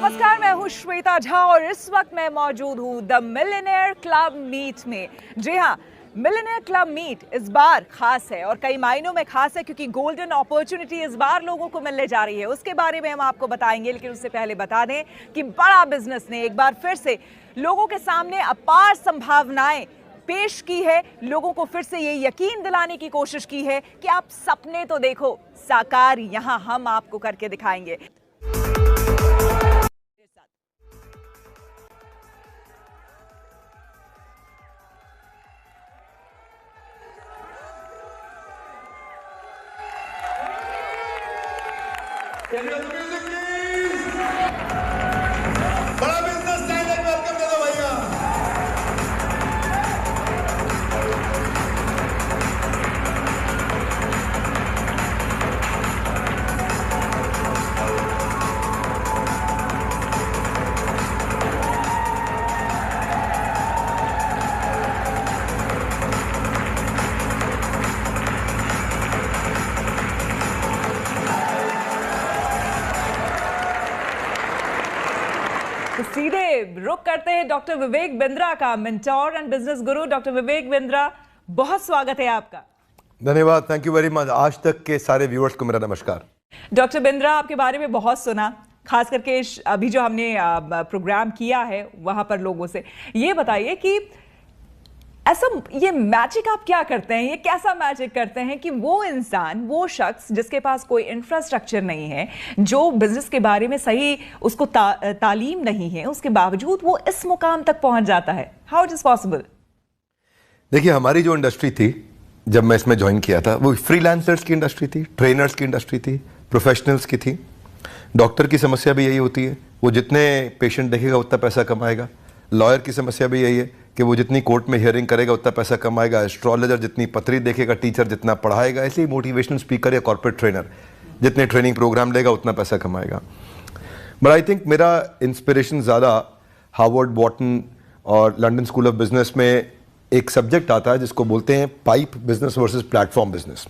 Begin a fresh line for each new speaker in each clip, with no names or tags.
नमस्कार, मैं हूं श्वेता झा और इस वक्त मैं मौजूद हूं द मिलियनेयर क्लब मीट में। जी हां, मिलियनेयर क्लब मीट इस बार खास है और कई मायनों में खास है क्योंकि गोल्डन अपॉर्चुनिटी इस बार लोगों को मिलने जा रही है। उसके बारे में हम आपको बताएंगे, लेकिन उससे पहले बता दें कि बड़ा बिजनेस ने एक बार फिर से लोगों के सामने अपार संभावनाएं पेश की है। लोगों को फिर से ये यकीन दिलाने की कोशिश की है कि आप सपने तो देखो, साकार यहां हम आपको करके दिखाएंगे।
बड़ा बिजनेस स्टाइल वेलकम दे दो भैया।
तो सीधे रुक करते हैं डॉक्टर विवेक बिंद्रा का, mentor and business Guru. Doctor Vivek Bindra, बहुत स्वागत है आपका।
धन्यवाद, थैंक यू वेरी मच। आज तक के सारे व्यूअर्स को मेरा नमस्कार।
डॉक्टर बिंद्रा, आपके बारे में बहुत सुना, खास करके अभी जो हमने प्रोग्राम किया है वहां पर लोगों से। ये बताइए कि ऐसा ये मैजिक आप क्या करते हैं, ये कैसा मैजिक करते हैं कि वो इंसान, वो शख्स जिसके पास कोई इंफ्रास्ट्रक्चर नहीं है, जो बिजनेस के बारे में सही उसको तालीम नहीं है, उसके बावजूद वो इस मुकाम तक पहुंच जाता है। How it is possible?
देखिए, हमारी जो इंडस्ट्री थी जब मैं इसमें ज्वाइन किया था, वो फ्रीलांसर्स की इंडस्ट्री थी, ट्रेनर्स की इंडस्ट्री थी, प्रोफेशनल्स की थी। डॉक्टर की समस्या भी यही होती है, वो जितने पेशेंट देखेगा उतना पैसा कमाएगा। लॉयर की समस्या भी यही है कि वो जितनी कोर्ट में हियरिंग करेगा उतना पैसा कमाएगा। एस्ट्रोलॉजर जितनी पत्री देखेगा, टीचर जितना पढ़ाएगा, ऐसे ही मोटिवेशनल स्पीकर या कॉर्पोरेट ट्रेनर जितने ट्रेनिंग प्रोग्राम लेगा उतना पैसा कमाएगा। बट आई थिंक मेरा इंस्पिरेशन ज़्यादा हार्वर्ड, बॉटन और लंदन स्कूल ऑफ बिजनेस में एक सब्जेक्ट आता है जिसको बोलते हैं pipe business versus platform business.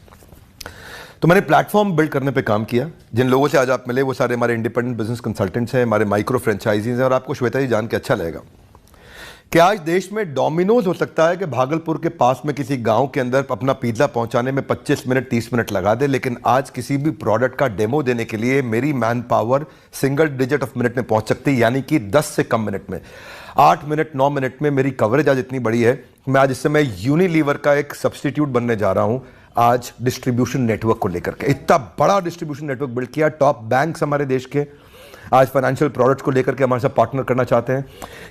तो मैंने प्लेटफॉर्म बिल्ड करने पे काम किया। जिन लोगों से आज आप मिले वो सारे हमारे इंडिपेंडेंट बिजनेस कंसल्टेंट्स हैं, हमारे माइक्रो फ्रेंचाइजीज हैं। और आपको श्वेता जी जान के अच्छा लगेगा कि आज देश में डोमिनोज हो सकता है कि भागलपुर के पास में किसी गांव के अंदर अपना पिज्जा पहुंचाने में 25 मिनट 30 मिनट लगा दे, लेकिन आज किसी भी प्रोडक्ट का डेमो देने के लिए मेरी man power single digit of minute में पहुंच सकती है, यानी कि 10 से कम मिनट में, 8 मिनट 9 मिनट में मेरी कवरेज आज इतनी बड़ी है। मैं आज इस समय यूनिलीवर का एक सब्सटीट्यूट बनने जा रहा हूं आज डिस्ट्रीब्यूशन नेटवर्क को लेकर के। इतना बड़ा डिस्ट्रीब्यूशन नेटवर्क बिल्ड किया। टॉप बैंक्स हमारे देश के आज फाइनेंशियल प्रोडक्ट्स को लेकर के हमारे साथ पार्टनर करना चाहते हैं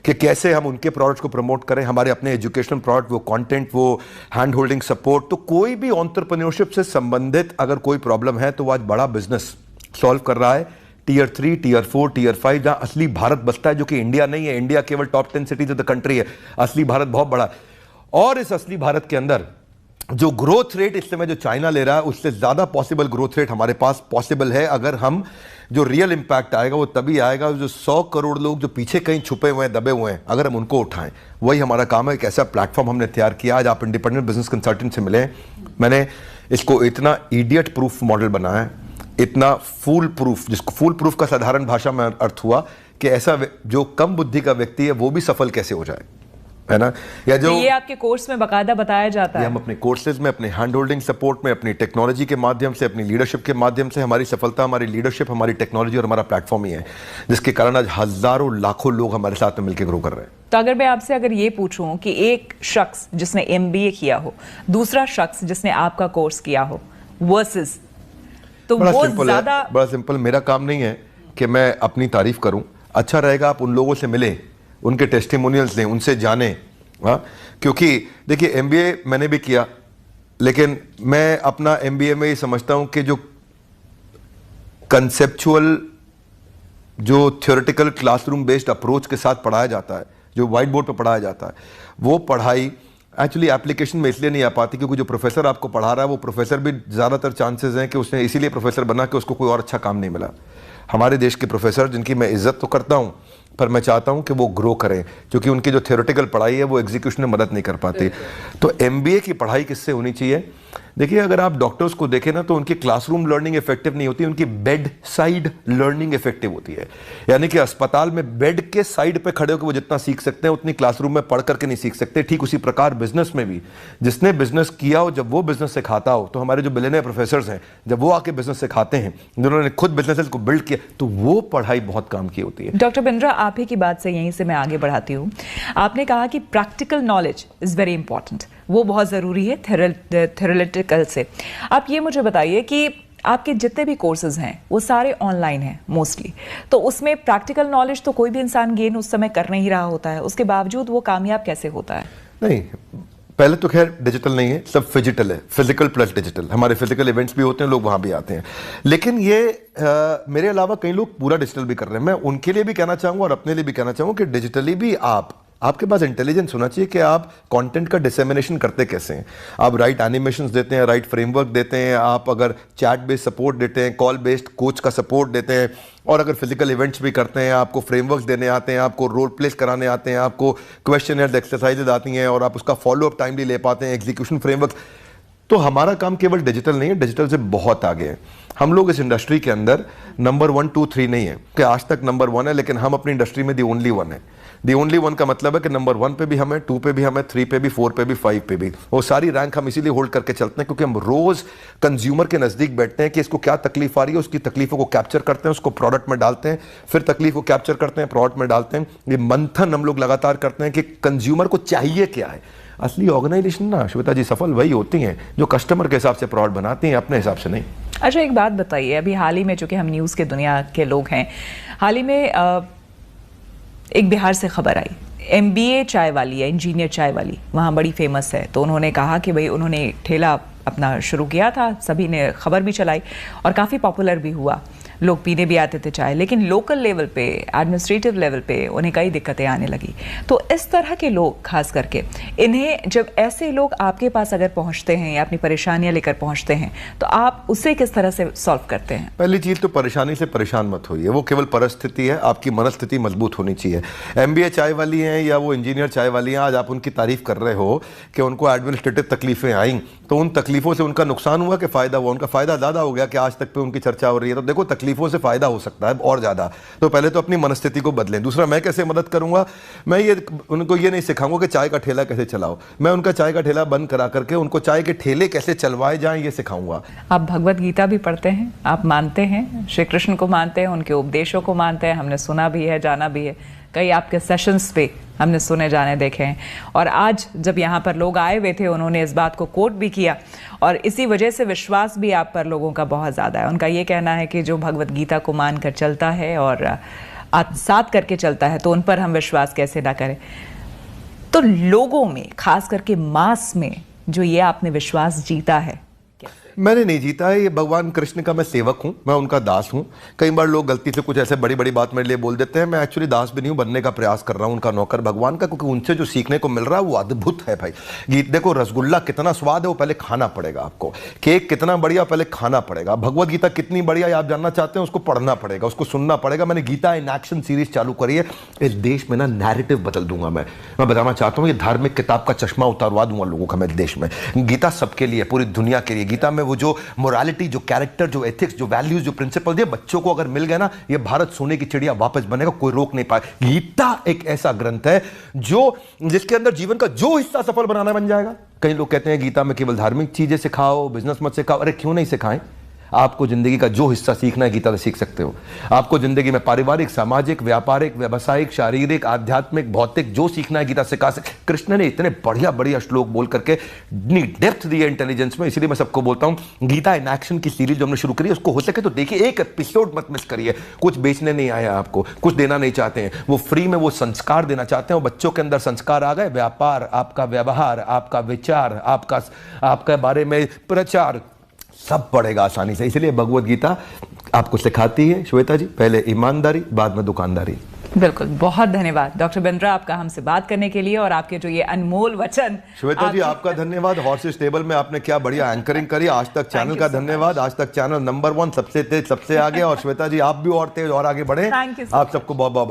कि कैसे हम उनके प्रोडक्ट्स को प्रमोट करें, हमारे अपने एजुकेशनल प्रोडक्ट, वो कंटेंट, वो हैंड होल्डिंग सपोर्ट। तो कोई भी एंटरप्रेन्योरशिप से संबंधित अगर कोई प्रॉब्लम है तो वो आज बड़ा बिजनेस सॉल्व कर रहा है। टियर 3, टियर 4, टियर 5 जहां असली भारत बसता है, जो कि इंडिया नहीं है। इंडिया केवल top 10 cities of the country है, असली भारत बहुत बड़ा। और इस असली भारत के अंदर जो ग्रोथ रेट इस समय जो चाइना ले रहा है, उससे ज्यादा पॉसिबल ग्रोथ रेट हमारे पास पॉसिबल है। अगर हम जो रियल इंपैक्ट आएगा वो तभी आएगा जो 100 करोड़ लोग जो पीछे कहीं छुपे हुए हैं, दबे हुए हैं, अगर हम उनको उठाएं। वही हमारा काम है। एक ऐसा प्लेटफॉर्म हमने तैयार किया। आज आप इंडिपेंडेंट बिजनेस कंसल्टेंट से मिले, मैंने इसको इतना इडियट प्रूफ मॉडल बनाया है, इतना फूल प्रूफ, जिसको फूल प्रूफ का साधारण भाषा में अर्थ हुआ कि ऐसा जो कम बुद्धि का व्यक्ति है वो भी सफल कैसे हो जाए, है ना। या जो
ये आपके कोर्स में बाकायदा बताया जाता है।
हम अपने कोर्सेज में, अपने हैंड होल्डिंग सपोर्ट में, अपनी टेक्नोलॉजी के माध्यम से, अपनी लीडरशिप के माध्यम से, हमारी सफलता हमारी लीडरशिप, हमारी टेक्नोलॉजी और हमारा प्लेटफॉर्म ही है, जिसके कारण आज हजारों लाखों लोग हमारे साथ में मिलकर ग्रो कर रहे हैं।
तो अगर मैं आपसे अगर ये पूछूं कि एक शख्स जिसने MBA किया हो, दूसरा शख्स जिसने आपका कोर्स किया हो, वर्सेस, तो वो ज्यादा
बड़ा सिंपल। मेरा काम नहीं है कि मैं अपनी तारीफ करूं, अच्छा रहेगा आप उन लोगों से मिलें, उनके टेस्टिमोनियल्स लें, उनसे जानें। हाँ, क्योंकि देखिए MBA मैंने भी किया, लेकिन मैं अपना MBA में ये समझता हूं कि जो कंसेप्चुअल, जो थ्योरेटिकल क्लासरूम बेस्ड अप्रोच के साथ पढ़ाया जाता है, जो व्हाइट बोर्ड पर पढ़ाया जाता है, वो पढ़ाई एक्चुअली एप्लीकेशन में इसलिए नहीं आ पाती क्योंकि जो प्रोफेसर आपको पढ़ा रहा है वो प्रोफेसर भी ज़्यादातर चांसेस हैं कि उसने इसीलिए प्रोफेसर बना कि उसको कोई और अच्छा काम नहीं मिला। हमारे देश के प्रोफेसर, जिनकी मैं इज्जत तो करता हूं, पर मैं चाहता हूं कि वो ग्रो करें, क्योंकि उनकी जो थ्योरेटिकल पढ़ाई है वो एग्जीक्यूशन में मदद नहीं कर पाती। तो MBA की पढ़ाई किससे होनी चाहिए देखिए, अगर आप डॉक्टर्स को देखें ना तो उनकी क्लासरूम लर्निंग इफेक्टिव नहीं होती, उनकी बेड साइड लर्निंग इफेक्टिव होती है। यानी कि अस्पताल में बेड के साइड पे खड़े होकर वो जितना सीख सकते हैं उतनी क्लासरूम में पढ़ करके नहीं सीख सकते। ठीक उसी प्रकार बिजनेस में भी जिसने बिजनेस किया हो, जब वो बिजनेस सिखाता हो, तो हमारे जो बिलियनियर प्रोफेसर्स हैं जब वो आके बिजनेस सिखाते हैं, जिन्होंने खुद बिजनेसेस को बिल्ड किया, तो वो पढ़ाई बहुत काम की होती है।
डॉक्टर बिंद्रा, आप ही की बात से यहीं से मैं आगे बढ़ाती हूँ। आपने कहा कि practical knowledge is very important, वो बहुत ज़रूरी है थ्योरेटिकल से। आप ये मुझे बताइए कि आपके जितने भी कोर्सेज हैं वो सारे ऑनलाइन हैं मोस्टली, तो उसमें प्रैक्टिकल नॉलेज तो कोई भी इंसान गेन उस समय कर नहीं रहा होता है, उसके बावजूद वो कामयाब कैसे होता है?
नहीं, पहले तो खैर डिजिटल नहीं है, सब फिजिकल है, फिजिकल प्लस डिजिटल। हमारे फिजिकल इवेंट्स भी होते हैं, लोग वहां भी आते हैं, लेकिन ये मेरे अलावा कई लोग पूरा डिजिटल भी कर रहे हैं। मैं उनके लिए भी कहना चाहूंगा और अपने लिए भी कहना चाहूंगा कि डिजिटली भी आपके पास इंटेलिजेंस होना चाहिए कि आप कंटेंट का डिसेमिनेशन करते कैसे हैं। आप राइट एनिमेशंस देते हैं, राइट फ्रेमवर्क देते हैं, आप अगर चैट बेस्ड सपोर्ट देते हैं, कॉल बेस्ड कोच का सपोर्ट देते हैं, और अगर फिजिकल इवेंट्स भी करते हैं, आपको फ्रेमवर्क्स देने आते हैं, आपको रोल प्लेस कराने आते हैं, आपको क्वेश्चनर एक्सरसाइजेज आती हैं और आप उसका फॉलोअप टाइमली ले पाते हैं, एग्जीक्यूशन फ्रेमवर्क, तो हमारा काम केवल डिजिटल नहीं है, डिजिटल से बहुत आगे है। हम लोग इस इंडस्ट्री के अंदर नंबर 1, 2, 3 नहीं है कि आज तक नंबर 1 है, लेकिन हम अपनी इंडस्ट्री में दी ओनली 1 है। दी ओनली 1 का मतलब है कि नंबर 1 पे भी हम है, 2 पे भी हम है, 3 पे भी, 4 पे भी, 5 पे भी। वो सारी रैंक हम इसीलिए होल्ड करके चलते हैं क्योंकि हम रोज कंज्यूमर के नजदीक बैठते हैं कि इसको क्या तकलीफ आ रही है, उसकी तकलीफों को कैप्चर करते हैं, उसको प्रोडक्ट में डालते हैं, फिर तकलीफ को कैप्चर करते हैं, प्रोडक्ट में डालते हैं। ये मंथन हम लोग लगातार करते हैं कि कंज्यूमर को चाहिए क्या है। असली ऑर्गेनाइजेशन ना श्वेता जी सफल वही होती हैं जो कस्टमर के हिसाब से प्रोडक्ट बनाती हैं, अपने हिसाब से नहीं।
अच्छा, एक बात बताइए, अभी हाल ही में, चूंकि हम न्यूज़ के दुनिया के लोग हैं, हाल ही में एक बिहार से खबर आई, MBA चाय वाली या इंजीनियर चाय वाली वहाँ बड़ी फेमस है, तो उन्होंने कहा कि भाई उन्होंने ठेला अपना शुरू किया था, सभी ने खबर भी चलाई और काफ़ी पॉपुलर भी हुआ, लोग पीने भी आते थे चाय, लेकिन लोकल लेवल पे, एडमिनिस्ट्रेटिव लेवल पे उन्हें कई दिक्कतें आने लगी। तो इस तरह के लोग खास करके, इन्हें जब ऐसे लोग आपके पास अगर पहुंचते हैं या अपनी परेशानियां लेकर पहुंचते हैं, तो आप उसे किस तरह से सॉल्व करते हैं?
पहली चीज तो परेशानी से परेशान मत होइए, वो केवल परिस्थिति है, आपकी मनस्थिति मजबूत होनी चाहिए। MBA चाय वाली हैं या वो इंजीनियर चाय वाली हैं, आज आप उनकी तारीफ कर रहे हो कि उनको एडमिनिस्ट्रेटिव तकलीफें आई, तो उन तकलीफों से उनका नुकसान हुआ कि फायदा हुआ? उनका फायदा ज्यादा हो गया कि आज तक पे उनकी चर्चा हो रही है। तो देखो, तकलीफों से फायदा हो सकता है और ज्यादा, तो पहले तो अपनी मनस्थिति को बदलें। दूसरा, मैं कैसे मदद करूंगा, मैं उनको ये नहीं सिखाऊंगा कि चाय का ठेला कैसे चलाओ, मैं उनका चाय का ठेला बंद करा करके उनको चाय के ठेले कैसे चलवाए जाएं ये सिखाऊंगा।
आप भगवत गीता भी पढ़ते हैं, आप मानते हैं श्री कृष्ण को, मानते हैं उनके उपदेशों को, मानते हैं, हमने सुना भी है, जाना भी है, कई आपके सेशंस पे हमने सुने जाने देखे हैं, और आज जब यहाँ पर लोग आए हुए थे उन्होंने इस बात को कोट भी किया, और इसी वजह से विश्वास भी आप पर लोगों का बहुत ज़्यादा है। उनका ये कहना है कि जो भगवत गीता को मान कर चलता है और आत्मसात करके चलता है, तो उन पर हम विश्वास कैसे ना करें। तो लोगों में, खास करके मास में, जो ये आपने विश्वास जीता है,
मैंने नहीं जीता है, ये भगवान कृष्ण का मैं सेवक हूं, मैं उनका दास हूं। कई बार लोग गलती से कुछ ऐसे बड़ी बड़ी बात मेरे लिए बोल देते हैं, मैं एक्चुअली दास भी नहीं हूं, बनने का प्रयास कर रहा हूं उनका नौकर भगवान का, क्योंकि उनसे जो सीखने को मिल रहा है वो अद्भुत है भाई। गीत देखो, रसगुल्ला कितना स्वाद है वो पहले खाना पड़ेगा आपको, केक कितना बढ़िया पहले खाना पड़ेगा, भगवत गीता कितनी बढ़िया आप जानना चाहते हैं उसको पढ़ना पड़ेगा, उसको सुनना पड़ेगा। मैंने गीता इन एक्शन सीरीज चालू करी है, इस देश में ना नैरेटिव बदल दूंगा मैं बताना चाहता हूँ, ये धार्मिक किताब का चश्मा उतारवा दूंगा लोगों का मैं देश में। गीता सबके लिए, पूरी दुनिया के लिए। गीता में वो जो जो कैरेक्टर, जो एथिक्स, जो वैल्यूज, जो प्रिंसिपल दिए, बच्चों को अगर मिल गए ना, ये भारत सोने की चिड़िया वापस बनेगा, कोई रोक नहीं पाए। गीता एक ऐसा ग्रंथ है जिसके अंदर जीवन का जो हिस्सा सफल बनाना बन जाएगा। कई लोग कहते हैं गीता में केवल धार्मिक चीजें सिखाओ, बिजनेस मत सिखाओ। अरे क्यों नहीं सिखाएं? आपको जिंदगी का जो हिस्सा सीखना है गीता से सीख सकते हो। आपको जिंदगी में पारिवारिक, सामाजिक, व्यापारिक, व्यवसायिक, शारीरिक, आध्यात्मिक, भौतिक जो सीखना है गीता सिखा सकते। कृष्ण ने इतने बढ़िया बढ़िया श्लोक बोल करके इतनी डेप्थ दी है इंटेलिजेंस में, इसलिए मैं सबको बोलता हूं गीता इन एक्शन की सीरीज जो हमने शुरू करी है उसको हो सके तो देखिए, एक एपिसोड मत मिस करिए। कुछ बेचने नहीं आया आपको, कुछ देना नहीं चाहते हैं, वो फ्री में वो संस्कार देना चाहते हैं। वो बच्चों के अंदर संस्कार आ गए, व्यापार, आपका व्यवहार, आपका विचार, आपका बारे में प्रचार सब पड़ेगा आसानी से। इसलिए भगवत गीता आपको सिखाती है श्वेता जी, पहले ईमानदारी, बाद में दुकानदारी।
बिल्कुल, बहुत धन्यवाद डॉक्टर बिंद्रा आपका हमसे बात करने के लिए और आपके जो ये अनमोल वचन।
श्वेता जी आपका धन्यवाद, हॉर्सेस टेबल में आपने क्या बढ़िया एंकरिंग करी। आज तक चैनल का धन्यवाद, आज तक चैनल नंबर 1 सबसे तेज, सबसे आगे, और श्वेता जी आप भी और तेज और आगे बढ़े। आप सबको बहुत बहुत